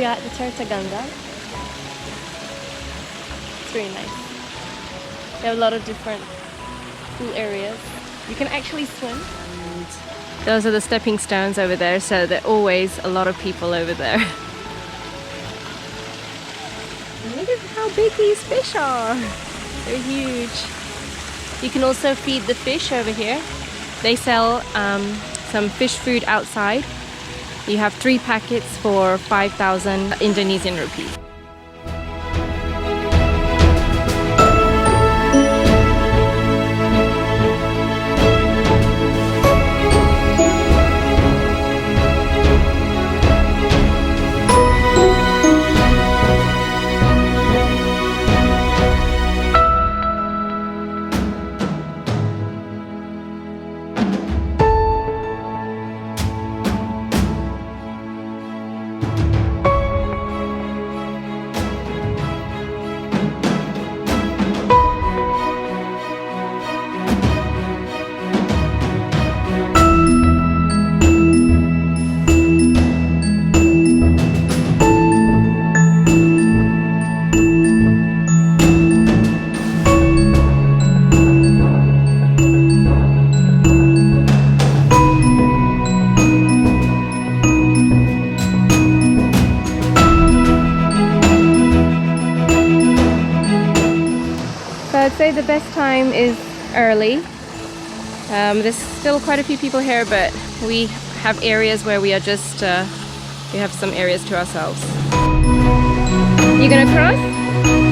are at the Tirta Gangga. It's really nice. They have a lot of different pool areas. You can actually swim. And those are the stepping stones over there, so there are always a lot of people over there. Look at how big these fish are. They're huge. You can also feed the fish over here. They sell some fish food outside. You have 3 packets for 5,000 Indonesian rupees. I'd say the best time is early. There's still quite a few people here, but we have areas where we are just, we have some areas to ourselves. You gonna cross?